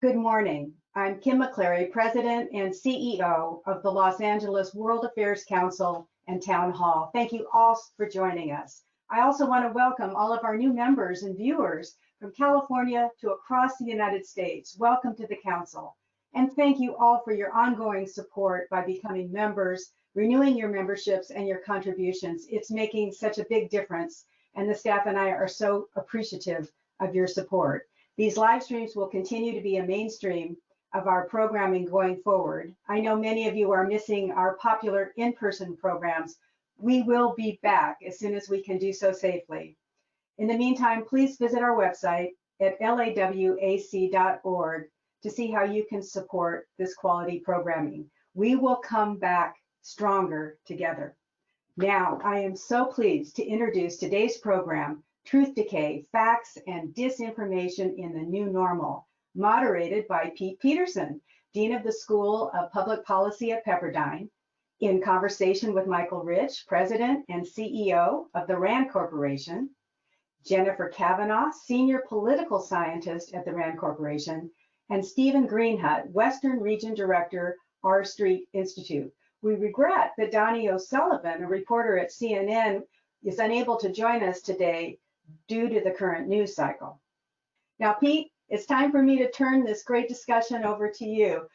Good morning. I'm Kim McCleary, President and CEO of the Los Angeles World Affairs Council and Town Hall. Thank you all for joining us. I also want to welcome all of our new members and viewers from California to across the United States. Welcome to the Council. And thank you all for your ongoing support by becoming members, renewing your memberships and your contributions. It's making such a big difference, and the staff and I are so appreciative of your support. These live streams will continue to be a mainstream of our programming going forward. I know many of you are missing our popular in-person programs. We will be back as soon as we can do so safely. In the meantime, please visit our website at lawac.org to see how you can support this quality programming. We will come back stronger together. Now, I am so pleased to introduce today's program, Truth Decay, Facts and Disinformation in the New Normal, moderated by Pete Peterson, Dean of the School of Public Policy at Pepperdine, in conversation with Michael Rich, President and CEO of the RAND Corporation, Jennifer Kavanagh, Senior Political Scientist at the RAND Corporation, and Stephen Greenhut, Western Region Director, R Street Institute. We regret that Donnie O'Sullivan, a reporter at CNN, is unable to join us today due to the current news cycle. Now, Pete, it's time for me to turn this great discussion over to you.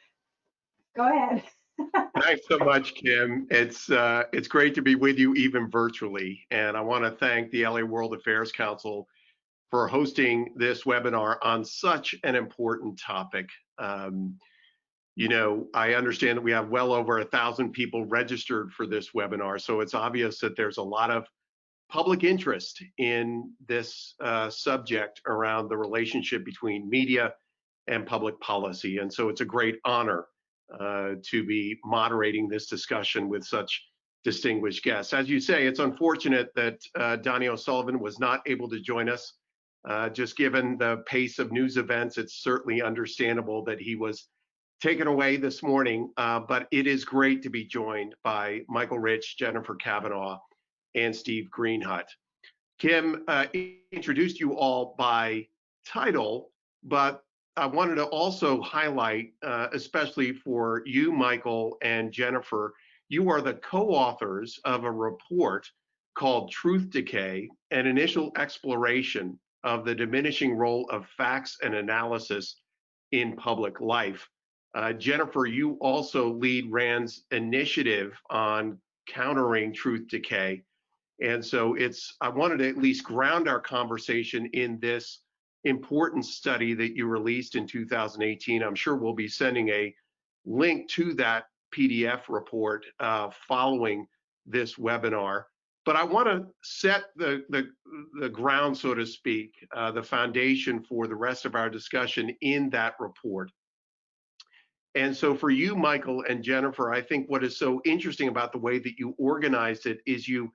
Go ahead. Thanks so much, Kim. It's great to be with you even virtually. And I want to thank the LA World Affairs Council for hosting this webinar on such an important topic. You know, I understand that we have well over 1,000 people registered for this webinar, so it's obvious that there's a lot of public interest in this subject around the relationship between media and public policy. And so it's a great honor to be moderating this discussion with such distinguished guests. As you say, it's unfortunate that Donnie O'Sullivan was not able to join us. Just given the pace of news events, it's certainly understandable that he was taken away this morning, but it is great to be joined by Michael Rich, Jennifer Kavanagh, and Steve Greenhut. Kim introduced you all by title, but I wanted to also highlight, especially for you, Michael and Jennifer, you are the co-authors of a report called Truth Decay, an initial exploration of the diminishing role of facts and analysis in public life. Jennifer, you also lead RAND's initiative on countering truth decay. And so I wanted to at least ground our conversation in this important study that you released in 2018. I'm sure we'll be sending a link to that PDF report following this webinar. But I want to set the ground, so to speak, the foundation for the rest of our discussion in that report. And so for you, Michael and Jennifer, I think what is so interesting about the way that you organized it is you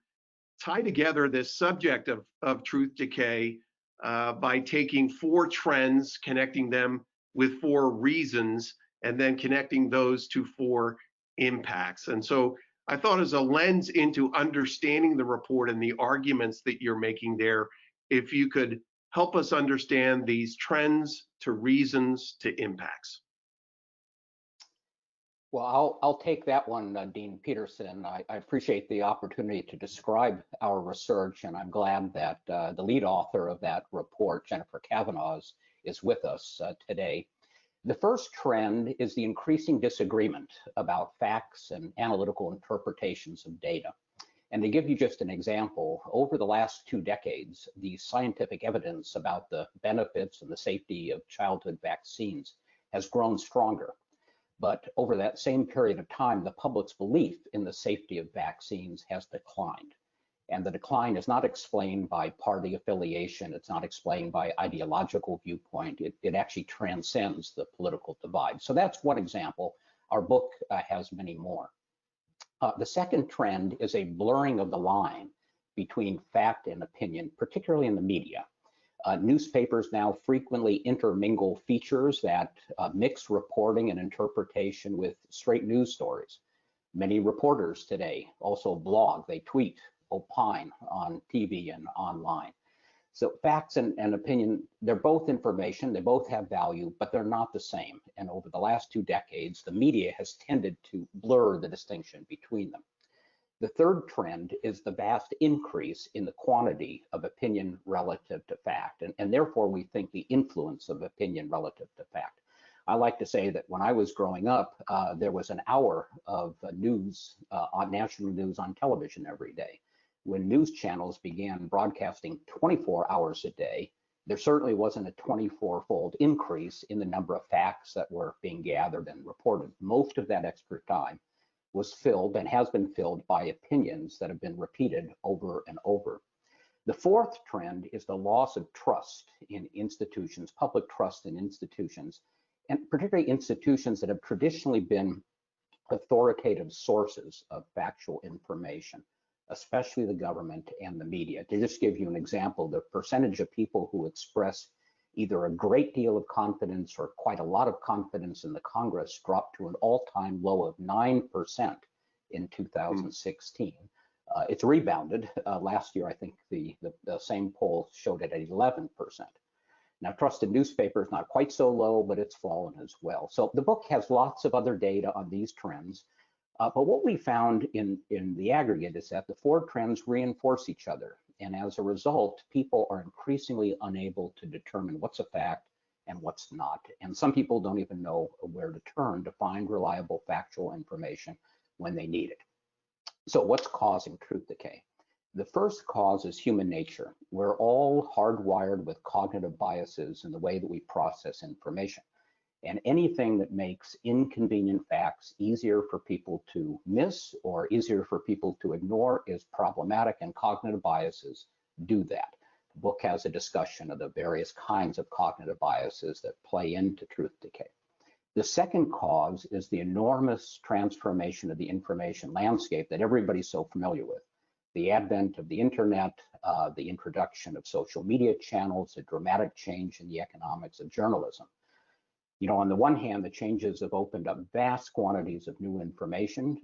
tie together this subject of truth decay by taking 4 trends, connecting them with 4 reasons, and then connecting those to 4 impacts. And so I thought as a lens into understanding the report and the arguments that you're making there, if you could help us understand these trends to reasons to impacts. Well, I'll take that one, Dean Peterson. I appreciate the opportunity to describe our research, and I'm glad that the lead author of that report, Jennifer Kavanagh, is with us today. The first trend is the increasing disagreement about facts and analytical interpretations of data. And to give you just an example, over the last 2 decades, the scientific evidence about the benefits and the safety of childhood vaccines has grown stronger. But over that same period of time, the public's belief in the safety of vaccines has declined. And the decline is not explained by party affiliation. It's not explained by ideological viewpoint. It actually transcends the political divide. So that's one example. Our book has many more. The second trend is a blurring of the line between fact and opinion, particularly in the media. Newspapers now frequently intermingle features that mix reporting and interpretation with straight news stories. Many reporters today also blog, they tweet, opine on TV and online. So facts and opinion, they're both information, they both have value, but they're not the same. And over the last 2 decades, the media has tended to blur the distinction between them. The third trend is the vast increase in the quantity of opinion relative to fact, and therefore we think the influence of opinion relative to fact. I like to say that when I was growing up, there was an hour of news, on national news on television every day. When news channels began broadcasting 24 hours a day, there certainly wasn't a 24-fold increase in the number of facts that were being gathered and reported. Most of that extra time was filled and has been filled by opinions that have been repeated over and over. The fourth trend is the loss of trust in institutions, public trust in institutions, and particularly institutions that have traditionally been authoritative sources of factual information, especially the government and the media. To just give you an example, the percentage of people who express either a great deal of confidence or quite a lot of confidence in the Congress dropped to an all-time low of 9% in 2016. It's rebounded. Last year, I think the same poll showed it at 11%. Now, trust in newspapers not quite so low, but it's fallen as well. So the book has lots of other data on these trends. But what we found in the aggregate is that the four trends reinforce each other. And as a result, people are increasingly unable to determine what's a fact and what's not. And some people don't even know where to turn to find reliable factual information when they need it. So what's causing truth decay? The first cause is human nature. We're all hardwired with cognitive biases in the way that we process information. And anything that makes inconvenient facts easier for people to miss or easier for people to ignore is problematic, and cognitive biases do that. The book has a discussion of the various kinds of cognitive biases that play into truth decay. The second cause is the enormous transformation of the information landscape that everybody's so familiar with. The advent of the internet, the introduction of social media channels, a dramatic change in the economics of journalism. You know, on the one hand, the changes have opened up vast quantities of new information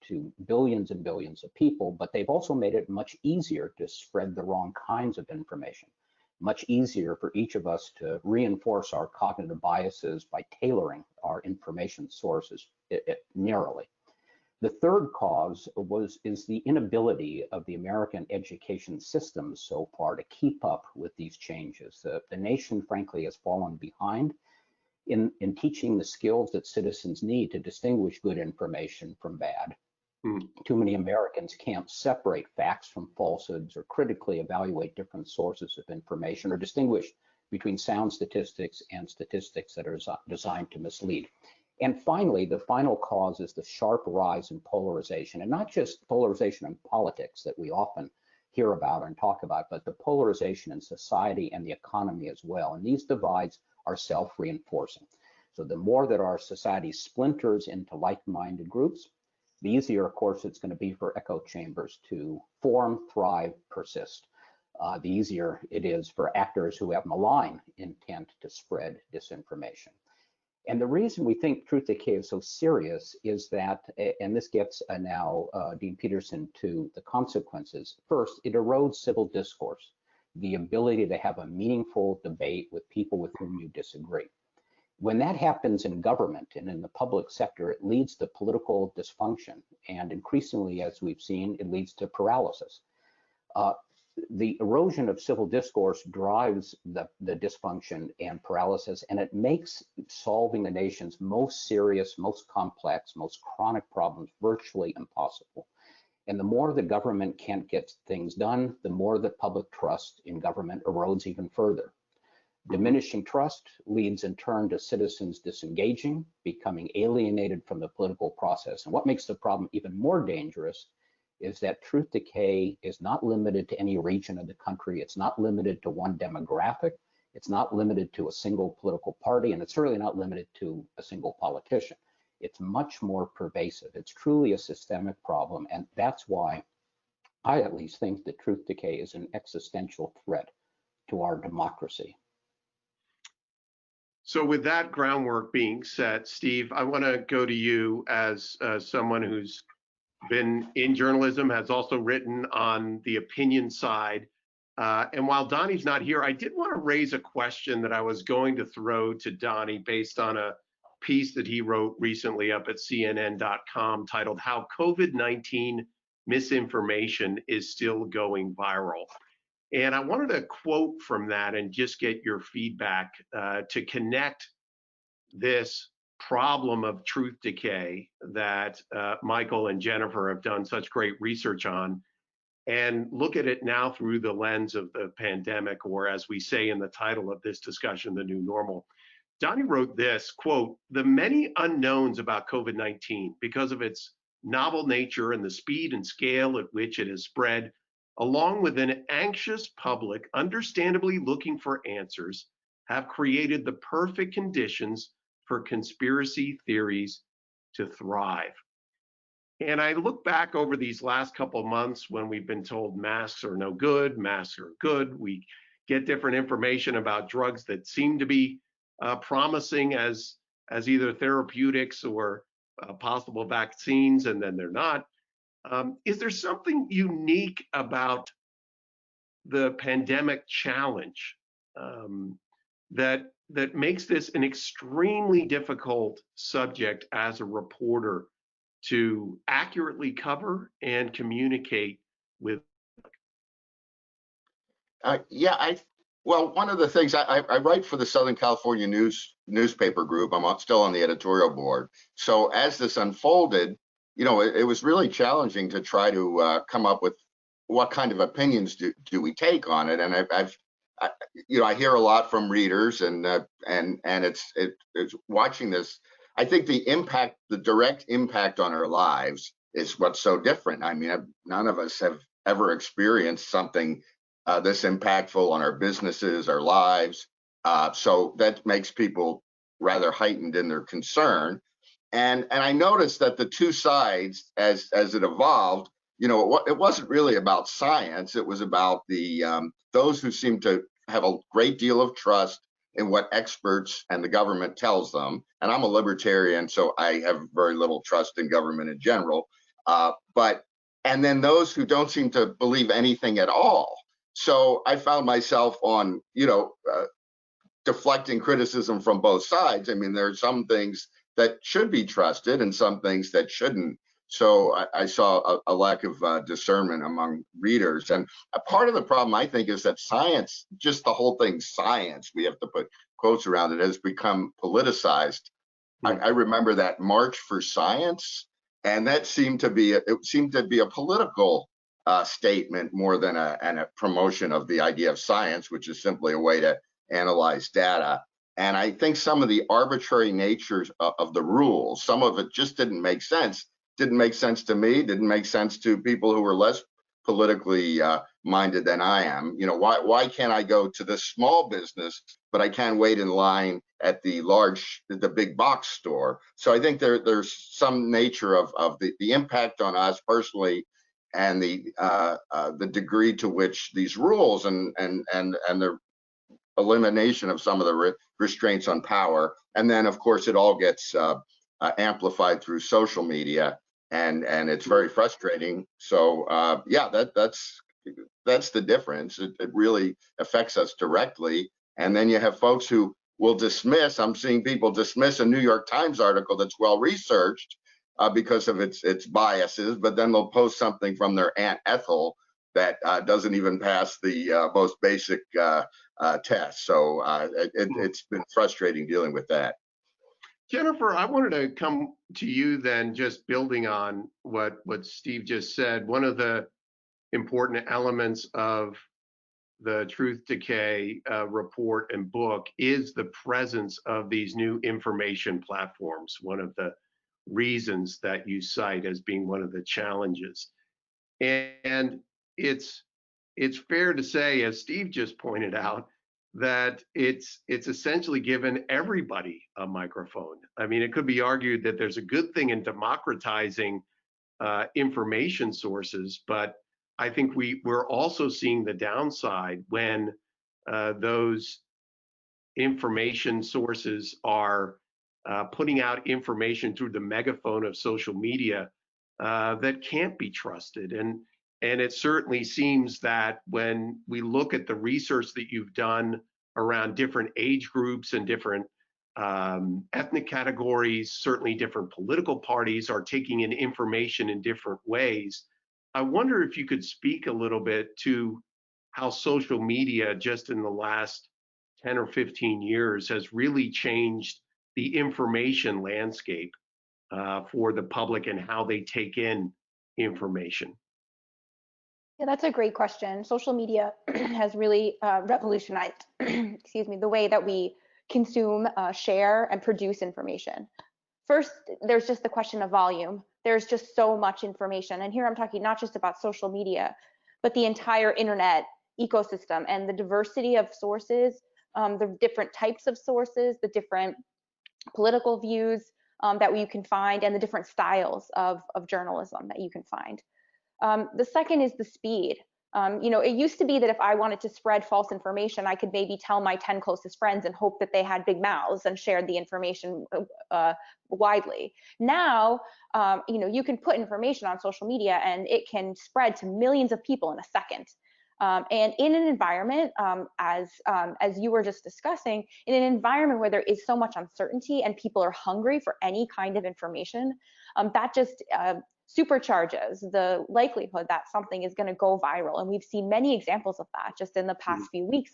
to billions and billions of people, but they've also made it much easier to spread the wrong kinds of information, much easier for each of us to reinforce our cognitive biases by tailoring our information sources narrowly. The third cause is the inability of the American education system so far to keep up with these changes. The nation, frankly, has fallen behind in teaching the skills that citizens need to distinguish good information from bad. Too many Americans can't separate facts from falsehoods or critically evaluate different sources of information or distinguish between sound statistics and statistics that are designed to mislead. And finally, the final cause is the sharp rise in polarization, and not just polarization in politics that we often hear about and talk about, but the polarization in society and the economy as well. And these divides are self-reinforcing. So the more that our society splinters into like-minded groups, the easier, of course, it's going to be for echo chambers to form, thrive, persist. The easier it is for actors who have malign intent to spread disinformation. And the reason we think truth decay is so serious is that, and this gets now Dean Peterson to the consequences. First, it erodes civil discourse, the ability to have a meaningful debate with people with whom you disagree. When that happens in government and in the public sector, it leads to political dysfunction. And increasingly, as we've seen, it leads to paralysis. The erosion of civil discourse drives the dysfunction and paralysis, and it makes solving the nation's most serious, most complex, most chronic problems virtually impossible. And the more the government can't get things done, the more the public trust in government erodes even further. Diminishing trust leads in turn to citizens disengaging, becoming alienated from the political process. And what makes the problem even more dangerous is that truth decay is not limited to any region of the country. It's not limited to one demographic. It's not limited to a single political party, and it's certainly not limited to a single politician. It's much more pervasive. It's truly a systemic problem, and that's why I at least think that truth decay is an existential threat to our democracy. So with that groundwork being set, Steve, I want to go to you as someone who's been in journalism, has also written on the opinion side. And while Donnie's not here, I did want to raise a question that I was going to throw to Donnie based on a piece that he wrote recently up at CNN.com titled "How COVID-19 Misinformation is Still Going Viral." And I wanted to quote from that and just get your feedback to connect this problem of truth decay that Michael and Jennifer have done such great research on, and look at it now through the lens of the pandemic, or as we say in the title of this discussion, the new normal. Donnie wrote this, quote, "The many unknowns about COVID-19 because of its novel nature and the speed and scale at which it has spread, along with an anxious public understandably looking for answers, have created the perfect conditions for conspiracy theories to thrive." And I look back over these last couple of months when we've been told masks are no good, masks are good. We get different information about drugs that seem to be promising as either therapeutics or possible vaccines, and then they're not. Is there something unique about the pandemic challenge that makes this an extremely difficult subject as a reporter to accurately cover and communicate with? Well, one of the things I write for the Southern California newspaper group. I'm still on the editorial board. So as this unfolded, it was really challenging to try to come up with what kind of opinions do we take on it. And I hear a lot from readers, and it's watching this. I think the direct impact on our lives is what's so different. I mean, none of us have ever experienced something this impactful on our businesses, our lives. So that makes people rather heightened in their concern. And I noticed that the two sides, as it evolved, it wasn't really about science. It was about those who seem to have a great deal of trust in what experts and the government tells them. And I'm a libertarian, so I have very little trust in government in general. And then those who don't seem to believe anything at all. So I found myself on, deflecting criticism from both sides. I mean, there are some things that should be trusted and some things that shouldn't. So I saw a lack of discernment among readers. And a part of the problem, I think, is that science, just the whole thing, science, we have to put quotes around it, has become politicized. I remember that March for Science, and that seemed to be a political statement more than a promotion of the idea of science, which is simply a way to analyze data. And I think some of the arbitrary natures of the rules, some of it just didn't make sense. Didn't make sense to me, didn't make sense to people who were less politically minded than I am. Why can't I go to this small business, but I can't wait in line at the big box store? So I think there's some nature of the impact on us personally, and the degree to which these rules and the elimination of some of the restraints on power, and then of course it all gets amplified through social media, and it's very frustrating. So that's the difference. It really affects us directly. And then you have folks who will dismiss. I'm seeing people dismiss a New York Times article that's well researched because of its biases, but then they'll post something from their Aunt Ethel that doesn't even pass the most basic test. So it's been frustrating dealing with that. Jennifer, I wanted to come to you then, just building on what Steve just said. One of the important elements of the Truth Decay report and book is the presence of these new information platforms, one of the reasons that you cite as being one of the challenges. And it's fair to say, as Steve just pointed out, that it's essentially given everybody a microphone. I mean, it could be argued that there's a good thing in democratizing information sources, but I think we're also seeing the downside when those information sources are putting out information through the megaphone of social media that can't be trusted. And And it certainly seems that when we look at the research that you've done around different age groups and different ethnic categories, certainly different political parties are taking in information in different ways. I wonder if you could speak a little bit to how social media just in the last 10 or 15 years has really changed the information landscape for the public and how they take in information. Yeah, that's a great question. Social media has really revolutionized, excuse me, the way that we consume, share, and produce information. First, there's just the question of volume. There's just so much information. And here I'm talking not just about social media, but the entire internet ecosystem and the diversity of sources, the different types of sources, the different political views that you can find, and the different styles of journalism that you can find. The second is the speed. It used to be that if I wanted to spread false information, I could maybe tell my 10 closest friends and hope that they had big mouths and shared the information widely. Now, you can put information on social media and it can spread to millions of people in a second. And in an environment, as you were just discussing, in an environment where there is so much uncertainty and people are hungry for any kind of information, that just supercharges the likelihood that something is going to go viral. And we've seen many examples of that just in the past few weeks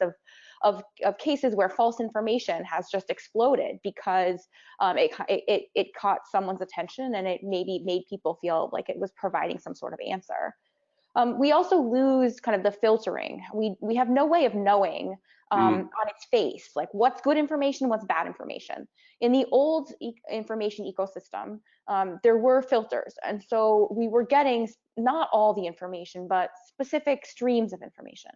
of cases where false information has just exploded because it caught someone's attention and it maybe made people feel like it was providing some sort of answer. We also lose kind of the filtering. We have no way of knowing on its face, like what's good information, what's bad information. In the old information ecosystem, there were filters. And so we were getting not all the information, but specific streams of information.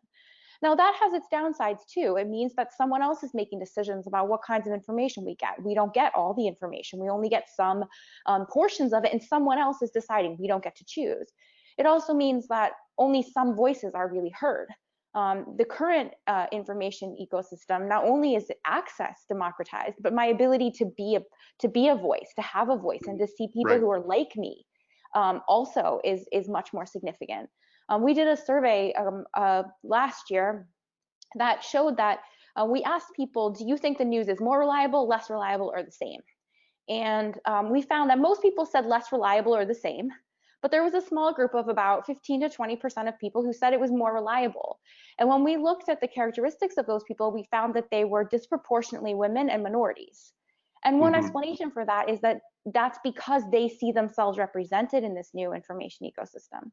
Now that has its downsides too. It means that someone else is making decisions about what kinds of information we get. We don't get all the information. We only get some portions of it, and someone else is deciding. We don't get to choose. It also means that only some voices are really heard. The current information ecosystem, not only is access democratized, but my ability to be a voice, to have a voice, and to see people who are like me also is much more significant. We did a survey last year that showed that we asked people, do you think the news is more reliable, less reliable, or the same? And we found that most people said less reliable or the same. But there was a small group of about 15 to 20% of people who said it was more reliable. And when we looked at the characteristics of those people, we found that they were disproportionately women and minorities. And one explanation for that is that that's because they see themselves represented in this new information ecosystem.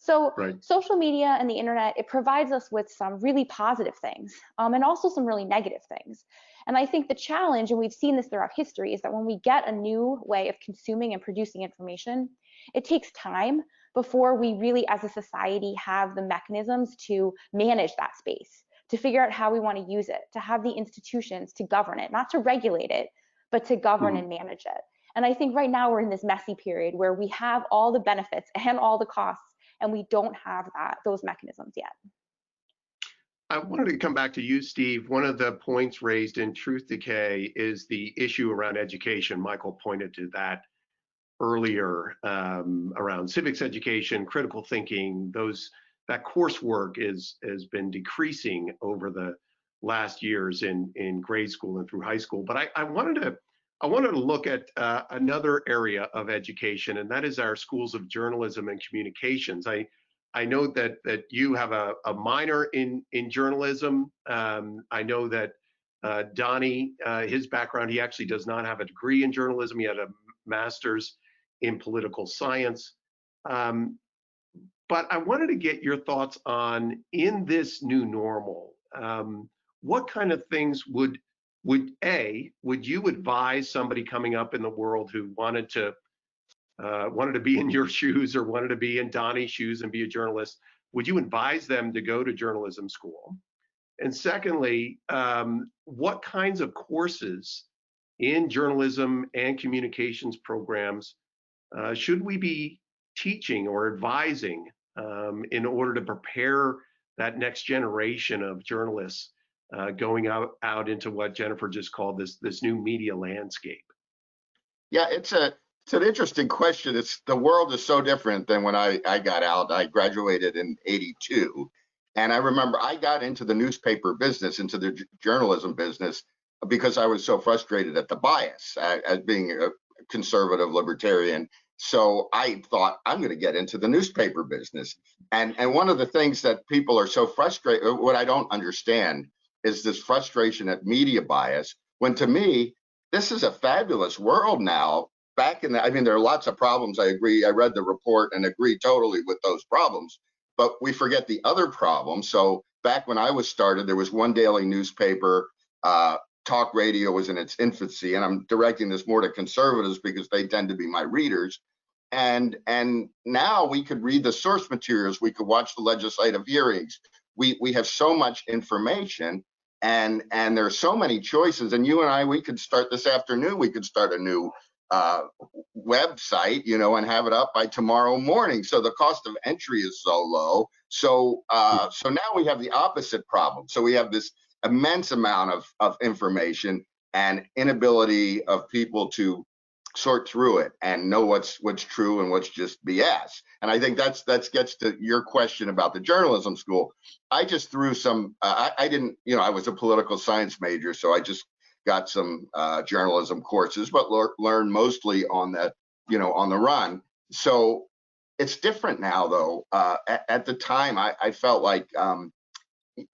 So social media and the internet, it provides us with some really positive things and also some really negative things. And I think the challenge, and we've seen this throughout history, is that when we get a new way of consuming and producing information, it takes time before we really, as a society, have the mechanisms to manage that space, to figure out how we want to use it, to have the institutions to govern it, not to regulate it, but to govern and manage it. And I think right now we're in this messy period where we have all the benefits and all the costs, and we don't have those mechanisms yet. I wanted to come back to you, Steve. One of the points raised in Truth Decay is the issue around education. Michael pointed to that earlier around civics education, critical thinking. That coursework has been decreasing over the last years in grade school and through high school. But I wanted to look at another area of education, and that is our schools of journalism and communications. I know that you have a minor in journalism. I know that Donnie, his background, he actually does not have a degree in journalism. He had a master's in political science. But I wanted to get your thoughts on, in this new normal, what kind of things would you advise somebody coming up in the world who wanted to be in your shoes or wanted to be in Donnie's shoes and be a journalist? Would you advise them to go to journalism school? And secondly, what kinds of courses in journalism and communications programs should we be teaching or advising in order to prepare that next generation of journalists going out into what Jennifer just called this new media landscape? Yeah, it's a It's an interesting question. It's the world is so different than when I got out. I graduated in '82, and I remember I got into the newspaper business, into the journalism business, because I was so frustrated at the bias as being a conservative libertarian. So I thought I'm going to get into the newspaper business. And one of the things that people are so frustrated, what I don't understand, is this frustration at media bias. When to me, this is a fabulous world now. Back in the, I mean, there are lots of problems. I agree. I read the report and agree totally with those problems, but we forget the other problems. So back when I was started, there was one daily newspaper. Talk radio was in its infancy, and I'm directing this more to conservatives because they tend to be my readers. And now we could read the source materials. We could watch the legislative hearings. We have so much information, and there are so many choices. And you and I, we could start this afternoon. We could start a new website, and have it up by tomorrow morning. So the cost of entry is so low. So now we have the opposite problem. So we have this immense amount of information and inability of people to sort through it and know what's true and what's just BS. And I think that gets to your question about the journalism school. I just threw some. I didn't, I was a political science major, so I just got some journalism courses, but learned mostly on the run. So it's different now, though. At the time, I felt like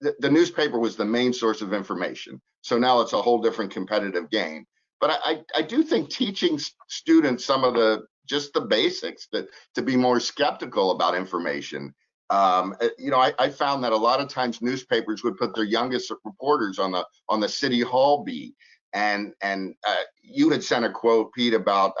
the newspaper was the main source of information. So now it's a whole different competitive game. But I do think teaching students some of just the basics, to be more skeptical about information. I found that a lot of times newspapers would put their youngest reporters on the city hall beat, and you had sent a quote, Pete, about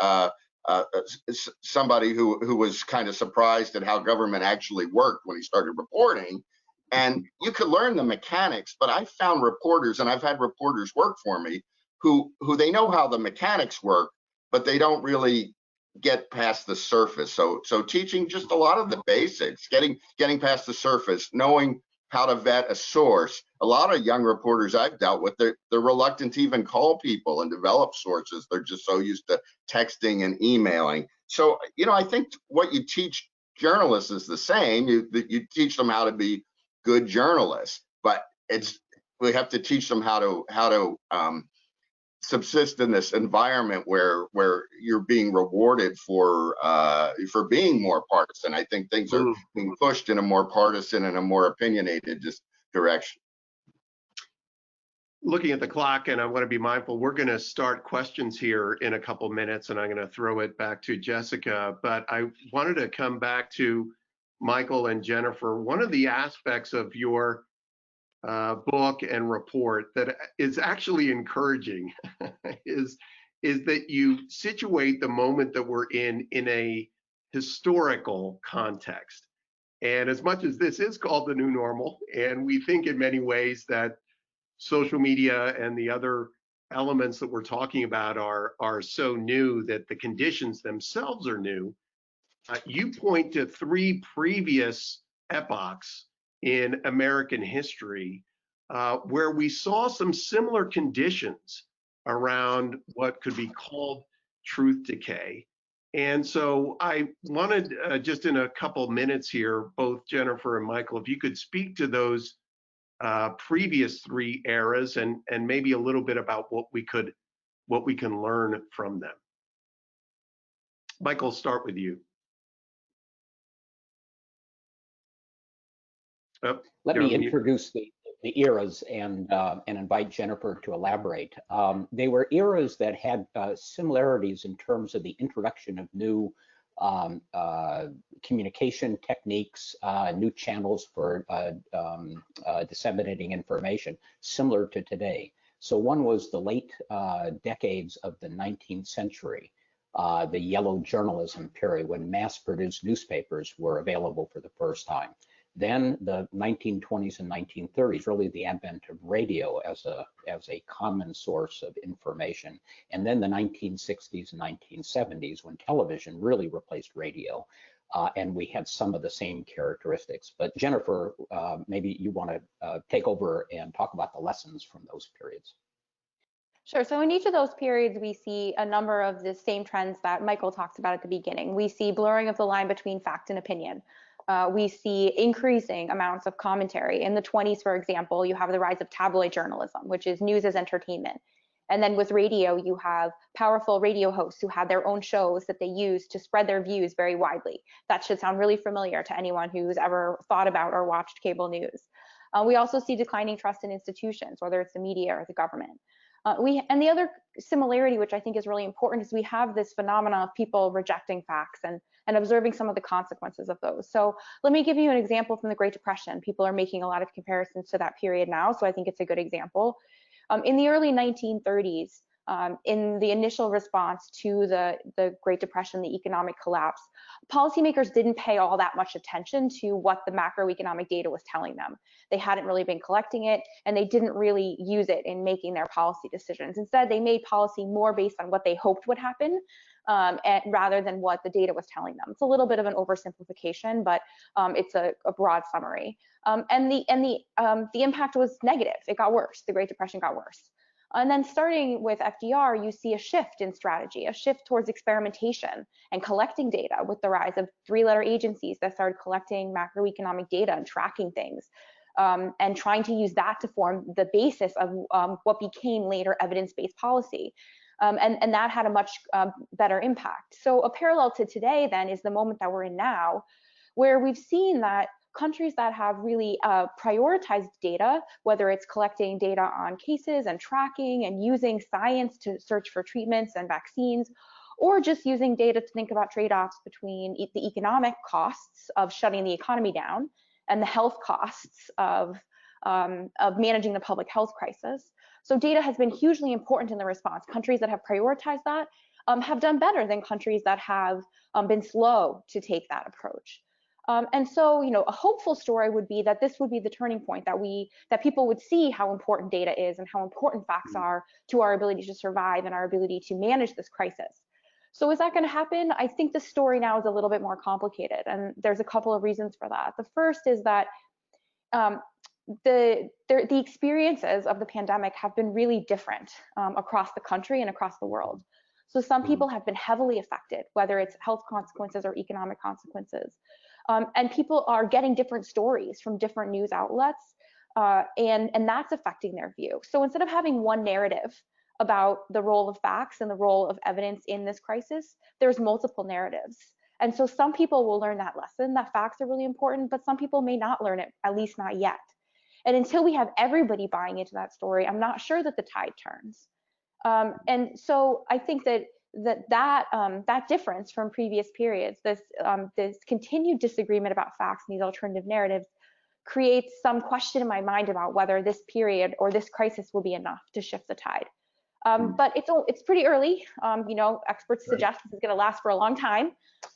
somebody who was kind of surprised at how government actually worked when he started reporting. And you could learn the mechanics, but I found reporters, and I've had reporters work for me, who they know how the mechanics work, but they don't really get past the surface. So teaching just a lot of the basics, getting past the surface, knowing how to vet a source. A lot of young reporters I've dealt with, they're reluctant to even call people and develop sources. They're just so used to texting and emailing. So, I think what you teach journalists is the same. You teach them how to be good journalists, but we have to teach them how to subsist in this environment where you're being rewarded for being more partisan. I think things are being pushed in a more partisan and a more opinionated direction. Looking at the clock, and I want to be mindful, we're going to start questions here in a couple minutes, and I'm going to throw it back to Jessica. But I wanted to come back to Michael and Jennifer. One of the aspects of your book and report that is actually encouraging is that you situate the moment that we're in a historical context. And as much as this is called the new normal, and we think in many ways that social media and the other elements that we're talking about are so new that the conditions themselves are new, you point to 3 previous epochs in American history where we saw some similar conditions around what could be called truth decay. And so I wanted, just in a couple minutes here, both Jennifer and Michael, if you could speak to those previous 3 eras and maybe a little bit about what we can learn from them. Michael, start with you. Oh, Let me introduce the eras and invite Jennifer to elaborate. They were eras that had similarities in terms of the introduction of new communication techniques, new channels for disseminating information, similar to today. So one was the late decades of the 19th century, the yellow journalism period, when mass-produced newspapers were available for the first time. Then the 1920s and 1930s, really the advent of radio as a common source of information. And then the 1960s and 1970s, when television really replaced radio. And we had some of the same characteristics. But Jennifer, maybe you want to take over and talk about the lessons from those periods. Sure. So in each of those periods, we see a number of the same trends that Michael talked about at the beginning. We see blurring of the line between fact and opinion. We see increasing amounts of commentary. In the 20s, for example, you have the rise of tabloid journalism, which is news as entertainment. And then with radio, you have powerful radio hosts who have their own shows that they use to spread their views very widely. That should sound really familiar to anyone who's ever thought about or watched cable news. We also see declining trust in institutions, whether it's the media or the government. And the other similarity, which I think is really important, is we have this phenomena of people rejecting facts and observing some of the consequences of those. So let me give you an example from the Great Depression. People are making a lot of comparisons to that period now, so I think it's a good example. In the early 1930s, in the initial response to the Great Depression, the economic collapse, policymakers didn't pay all that much attention to what the macroeconomic data was telling them. They hadn't really been collecting it, and they didn't really use it in making their policy decisions. Instead, they made policy more based on what they hoped would happen, rather than what the data was telling them. It's a little bit of an oversimplification, but it's a broad summary. And the impact was negative. It got worse. The Great Depression got worse. And then starting with FDR, you see a shift in strategy, a shift towards experimentation and collecting data with the rise of three-letter agencies that started collecting macroeconomic data and tracking things, and trying to use that to form the basis of what became later evidence-based policy. And that had a much better impact. So a parallel to today then is the moment that we're in now, where we've seen that countries that have really prioritized data, whether it's collecting data on cases and tracking and using science to search for treatments and vaccines, or just using data to think about trade-offs between the economic costs of shutting the economy down and the health costs of managing the public health crisis. So data has been hugely important in the response. Countries that have prioritized that have done better than countries that have been slow to take that approach. And so, a hopeful story would be that this would be the turning point, that people would see how important data is and how important facts are to our ability to survive and our ability to manage this crisis. So is that going to happen? I think the story now is a little bit more complicated, and there's a couple of reasons for that. The first is that the experiences of the pandemic have been really different across the country and across the world. So some people have been heavily affected, whether it's health consequences or economic consequences. And people are getting different stories from different news outlets, and that's affecting their view. So instead of having one narrative about the role of facts and the role of evidence in this crisis, there's multiple narratives. And so some people will learn that lesson, that facts are really important, but some people may not learn it, at least not yet. And until we have everybody buying into that story, I'm not sure that the tide turns. And so I think that difference from previous periods, this continued disagreement about facts and these alternative narratives, creates some question in my mind about whether this period or this crisis will be enough to shift the tide. But it's pretty early. Experts suggest this is going to last for a long time.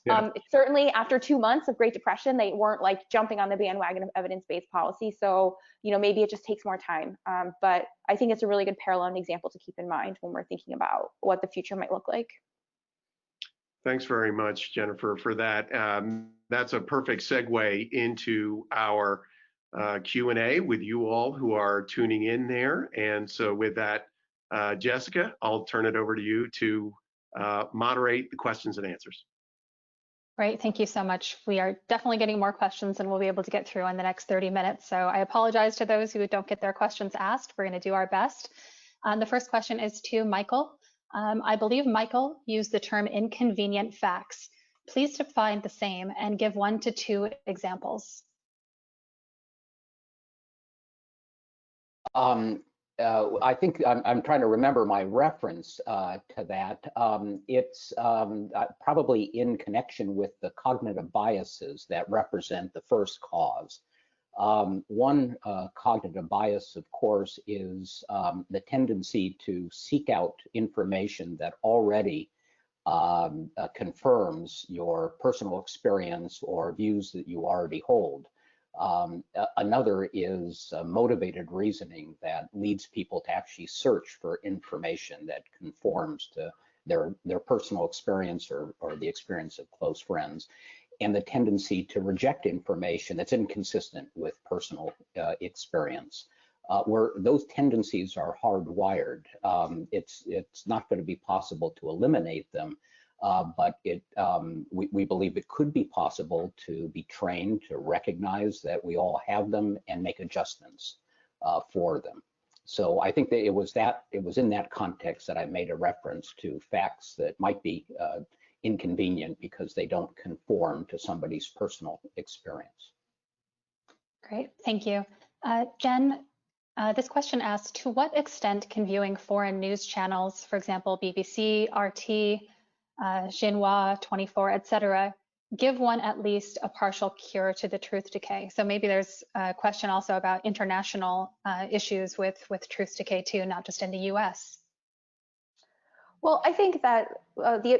Yeah. Certainly after 2 months of Great Depression, they weren't like jumping on the bandwagon of evidence-based policy. So, maybe it just takes more time. But I think it's a really good parallel and example to keep in mind when we're thinking about what the future might look like. Thanks very much, Jennifer, for that. That's a perfect segue into our Q&A with you all who are tuning in there. And so with that, Jessica, I'll turn it over to you to moderate the questions and answers. Great, thank you so much. We are definitely getting more questions than we'll be able to get through in the next 30 minutes. So I apologize to those who don't get their questions asked. We're going to do our best. The first question is to Michael. I believe Michael used the term inconvenient facts. Please define the same and give 1 to 2 examples. I think I'm trying to remember my reference to that. It's probably in connection with the cognitive biases that represent the first cause. One cognitive bias, of course, is the tendency to seek out information that already confirms your personal experience or views that you already hold. Another is motivated reasoning that leads people to actually search for information that conforms to their personal experience or the experience of close friends, and the tendency to reject information that's inconsistent with personal experience. where those tendencies are hardwired. It's not going to be possible to eliminate them, but we believe it could be possible to be trained to recognize that we all have them and make adjustments for them. So I think that it was in that context that I made a reference to facts that might be inconvenient because they don't conform to somebody's personal experience. Great, thank you. Jen, this question asks, to what extent can viewing foreign news channels, for example, BBC, RT, Xinhua, 24, etc., give one at least a partial cure to the truth decay? So maybe there's a question also about international issues with truth decay too, not just in the US. Well, I think that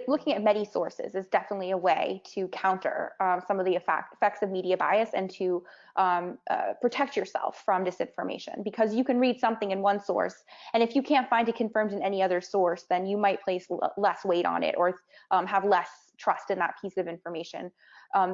looking at many sources is definitely a way to counter some of the effects of media bias and to protect yourself from disinformation, because you can read something in one source, and if you can't find it confirmed in any other source, then you might place less weight on it or have less trust in that piece of information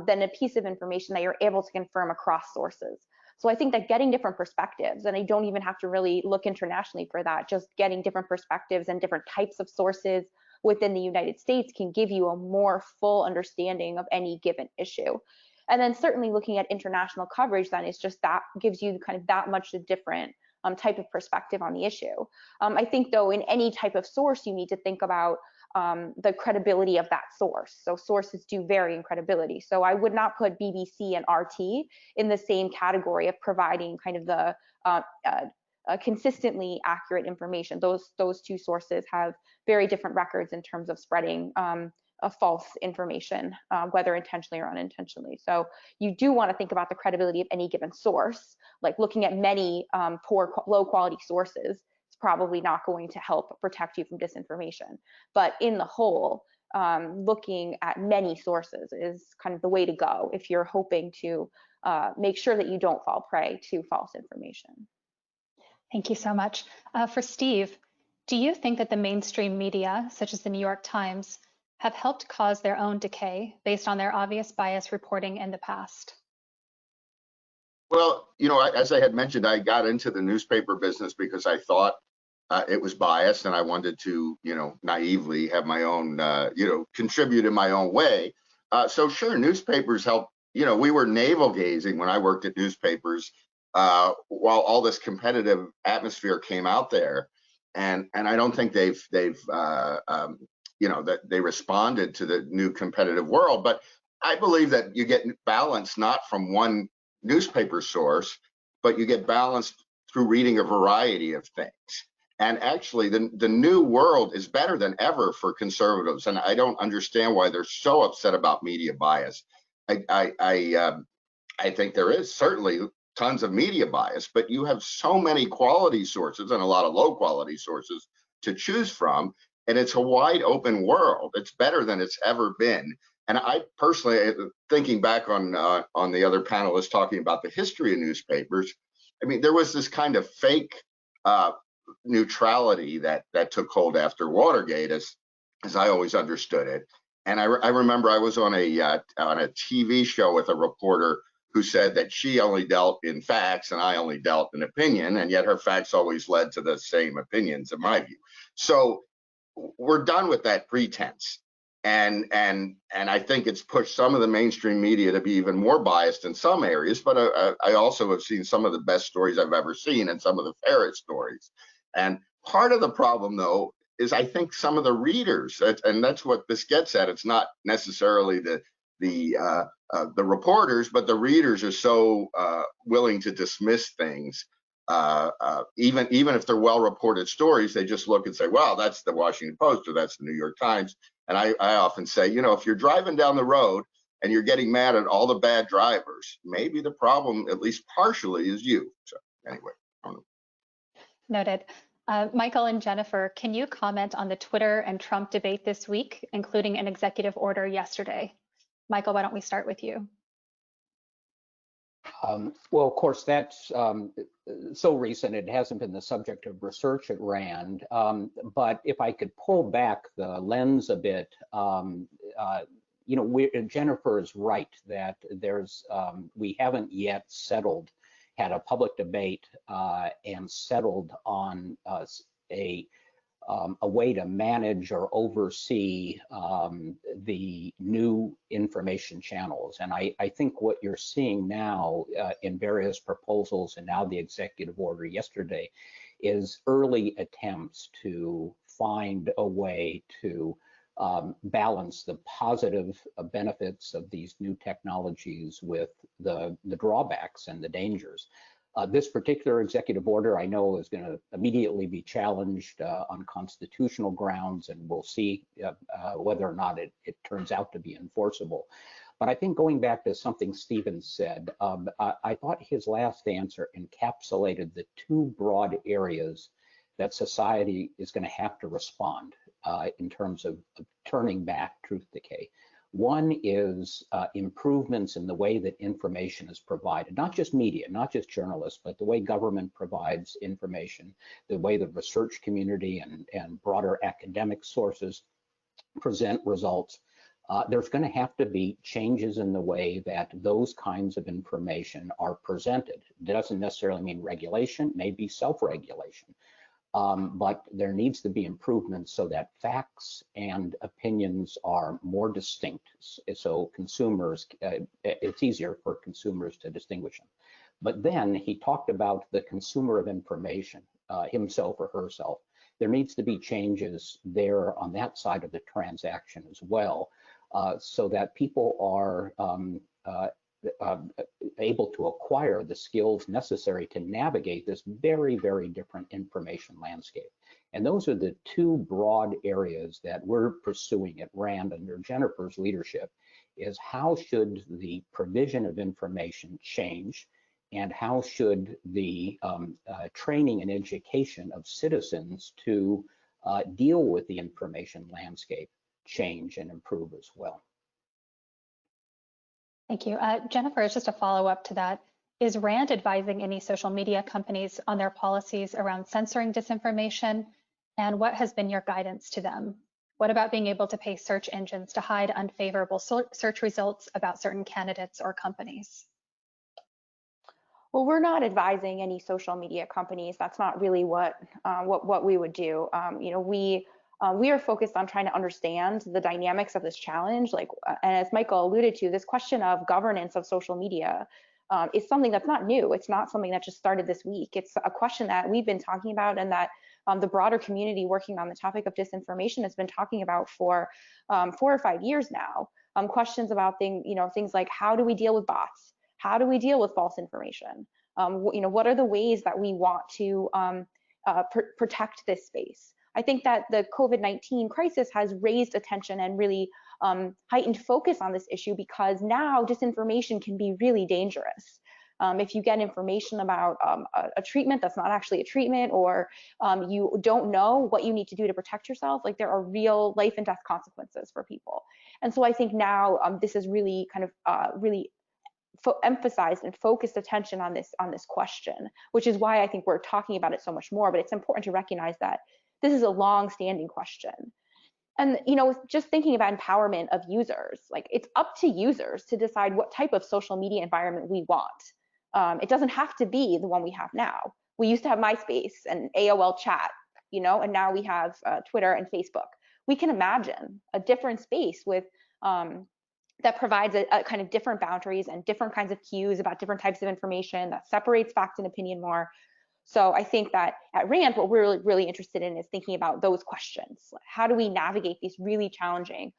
than a piece of information that you're able to confirm across sources. So I think that getting different perspectives, and I don't even have to really look internationally for that, just getting different perspectives and different types of sources within the United States can give you a more full understanding of any given issue. And then certainly looking at international coverage then is just that gives you kind of that much a different type of perspective on the issue. I think though in any type of source you need to think about the credibility of that source. So sources do vary in credibility. So I would not put BBC and RT in the same category of providing kind of the consistently accurate information. Those two sources have very different records in terms of spreading false information, whether intentionally or unintentionally. So you do want to think about the credibility of any given source, like looking at many low quality sources. Probably not going to help protect you from disinformation. But in the whole, looking at many sources is kind of the way to go if you're hoping to make sure that you don't fall prey to false information. Thank you so much. For Steve, do you think that the mainstream media, such as the New York Times, have helped cause their own decay based on their obvious bias reporting in the past? Well, as I had mentioned, I got into the newspaper business because I thought it was biased, and I wanted to, naively have my own, contribute in my own way. So sure, newspapers help. We were navel gazing when I worked at newspapers while all this competitive atmosphere came out there, and I don't think that they responded to the new competitive world. But I believe that you get balance not from one newspaper source, but you get balance through reading a variety of things. And actually, the new world is better than ever for conservatives, and I don't understand why they're so upset about media bias. I think there is certainly tons of media bias, but you have so many quality sources and a lot of low quality sources to choose from, and it's a wide open world. It's better than it's ever been. And I personally, thinking back on the other panelists talking about the history of newspapers, I mean, there was this kind of fake neutrality that took hold after Watergate, as I always understood it. And I remember I was on a TV show with a reporter who said that she only dealt in facts and I only dealt in opinion, and yet her facts always led to the same opinions, in my view. So we're done with that pretense. And I think it's pushed some of the mainstream media to be even more biased in some areas, but I also have seen some of the best stories I've ever seen and some of the fairest stories. And part of the problem, though, is I think some of the readers, and that's what this gets at. It's not necessarily the reporters, but the readers are so willing to dismiss things. Even if they're well-reported stories, they just look and say, well, that's the Washington Post or that's the New York Times. And I often say, if you're driving down the road and you're getting mad at all the bad drivers, maybe the problem, at least partially, is you. So anyway, I don't know. Noted. Michael and Jennifer, can you comment on the Twitter and Trump debate this week, including an executive order yesterday? Michael, why don't we start with you? Well, of course, that's so recent, it hasn't been the subject of research at RAND. But if I could pull back the lens a bit, Jennifer is right that we haven't yet settled had a public debate and settled on a way to manage or oversee the new information channels. And I think what you're seeing now in various proposals and now the executive order yesterday is early attempts to find a way to balance the positive benefits of these new technologies with the drawbacks and the dangers. This particular executive order, I know, is going to immediately be challenged on constitutional grounds, and we'll see whether or not it turns out to be enforceable. But I think going back to something Stephen said, I thought his last answer encapsulated the two broad areas that society is going to have to respond in terms of turning back truth decay. One is improvements in the way that information is provided, not just media, not just journalists, but the way government provides information, the way the research community and broader academic sources present results. There's going to have to be changes in the way that those kinds of information are presented. It doesn't necessarily mean regulation, maybe self-regulation. But there needs to be improvements so that facts and opinions are more distinct. So consumers, it's easier for consumers to distinguish them. But then he talked about the consumer of information, himself or herself. There needs to be changes there on that side of the transaction as well, so that people are able to acquire the skills necessary to navigate this very, very different information landscape. And those are the two broad areas that we're pursuing at RAND under Jennifer's leadership, is how should the provision of information change, and how should the training and education of citizens to deal with the information landscape change and improve as well. Thank you. Jennifer, it's just a follow-up to that. Is RAND advising any social media companies on their policies around censoring disinformation? And what has been your guidance to them? What about being able to pay search engines to hide unfavorable search results about certain candidates or companies? Well, we're not advising any social media companies. That's not really what we would do. You know, we are focused on trying to understand the dynamics of this challenge. Like, and as Michael alluded to, this question of governance of social media is something that's not new. It's not something that just started this week. It's a question that we've been talking about, and that the broader community working on the topic of disinformation has been talking about for 4 or 5 years now. Questions about things like, how do we deal with bots? How do we deal with false information? You know, what are the ways that we want to protect this space? I think that the COVID-19 crisis has raised attention and really heightened focus on this issue, because now disinformation can be really dangerous. If you get information about a treatment that's not actually a treatment, or you don't know what you need to do to protect yourself, like, there are real life and death consequences for people. And so I think now this is really kind of really emphasized and focused attention on this question, which is why I think we're talking about it so much more. But it's important to recognize that this is a long-standing question. And, you know, just thinking about empowerment of users, like, it's up to users to decide what type of social media environment we want. It doesn't have to be the one we have now. We used to have MySpace and AOL chat, you know, and now we have Twitter and Facebook. We can imagine a different space with that provides a kind of different boundaries and different kinds of cues about different types of information, that separates fact and opinion more. So I think that at RAND, what we're really interested in is thinking about those questions. How do we navigate these really challenging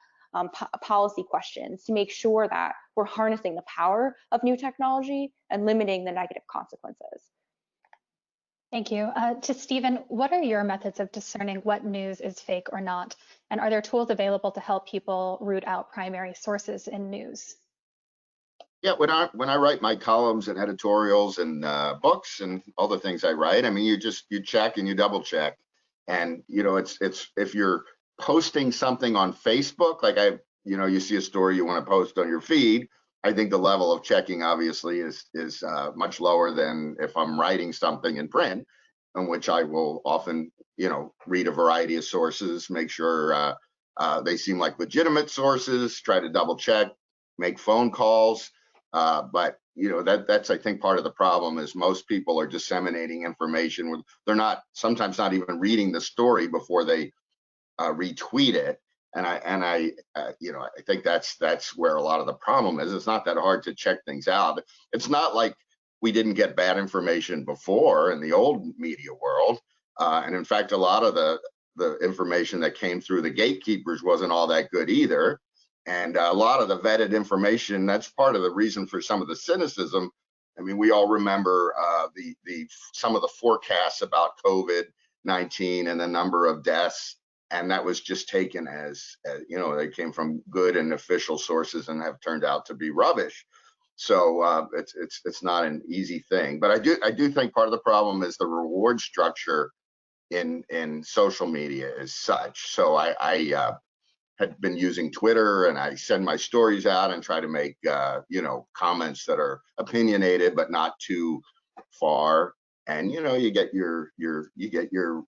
policy questions to make sure that we're harnessing the power of new technology and limiting the negative consequences? Thank you. To Stephen, what are your methods of discerning what news is fake or not? And are there tools available to help people root out primary sources in news? Yeah, when I write my columns and editorials and books and all the things I write, I mean, you check and you double check. And, you know, it's if you're posting something on Facebook, like you see a story you want to post on your feed, I think the level of checking obviously is much lower than if I'm writing something in print, in which I will often, you know, read a variety of sources, make sure they seem like legitimate sources, try to double check, make phone calls. But you know, that's I think part of the problem is most people are disseminating information with, they're not, sometimes not even reading the story before they retweet it. And I you know, I think that's where a lot of the problem is. It's not that hard to check things out. It's not like we didn't get bad information before in the old media world. And in fact, a lot of the information that came through the gatekeepers wasn't all that good either. And a lot of the vetted information, that's part of the reason for some of the cynicism. I mean, we all remember some of the forecasts about COVID-19 and the number of deaths, and that was just taken as you know, they came from good and official sources and have turned out to be rubbish. So it's not an easy thing. But I do think part of the problem is the reward structure in social media is such. So I had been using Twitter, and I send my stories out and try to make you know, comments that are opinionated but not too far. And you know, you get your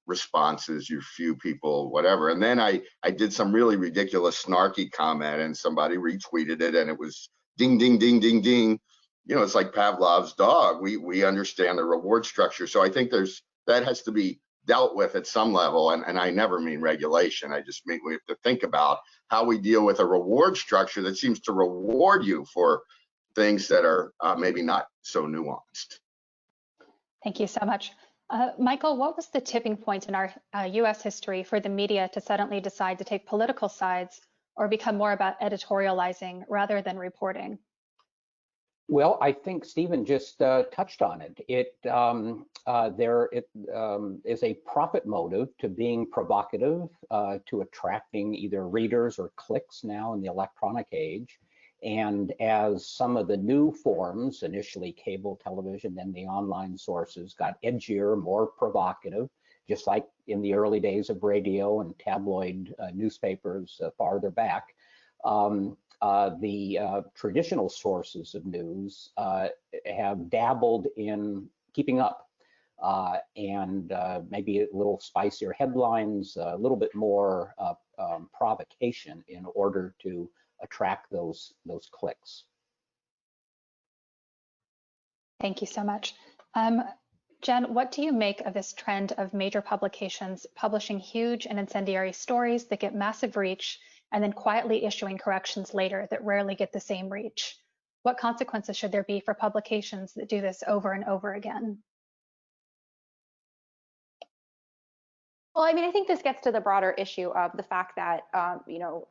responses, your few people, whatever. And then I did some really ridiculous snarky comment, and somebody retweeted it, and it was ding ding ding ding ding. You know, it's like Pavlov's dog. We understand the reward structure. So I think that has to be dealt with at some level, and I never mean regulation. I just mean we have to think about how we deal with a reward structure that seems to reward you for things that are maybe not so nuanced. Thank you so much. Michael, what was the tipping point in our US history for the media to suddenly decide to take political sides or become more about editorializing rather than reporting? Well, I think Stephen just touched on it. There is a profit motive to being provocative, to attracting either readers or clicks now in the electronic age. And as some of the new forms, initially cable television, then the online sources, got edgier, more provocative, just like in the early days of radio and tabloid newspapers farther back, the traditional sources of news have dabbled in keeping up and maybe a little spicier headlines, a little bit more provocation in order to attract those clicks. Thank you so much. Jen, what do you make of this trend of major publications publishing huge and incendiary stories that get massive reach and then quietly issuing corrections later that rarely get the same reach? What consequences should there be for publications that do this over and over again? Well, I mean, I think this gets to the broader issue of the fact that, you know,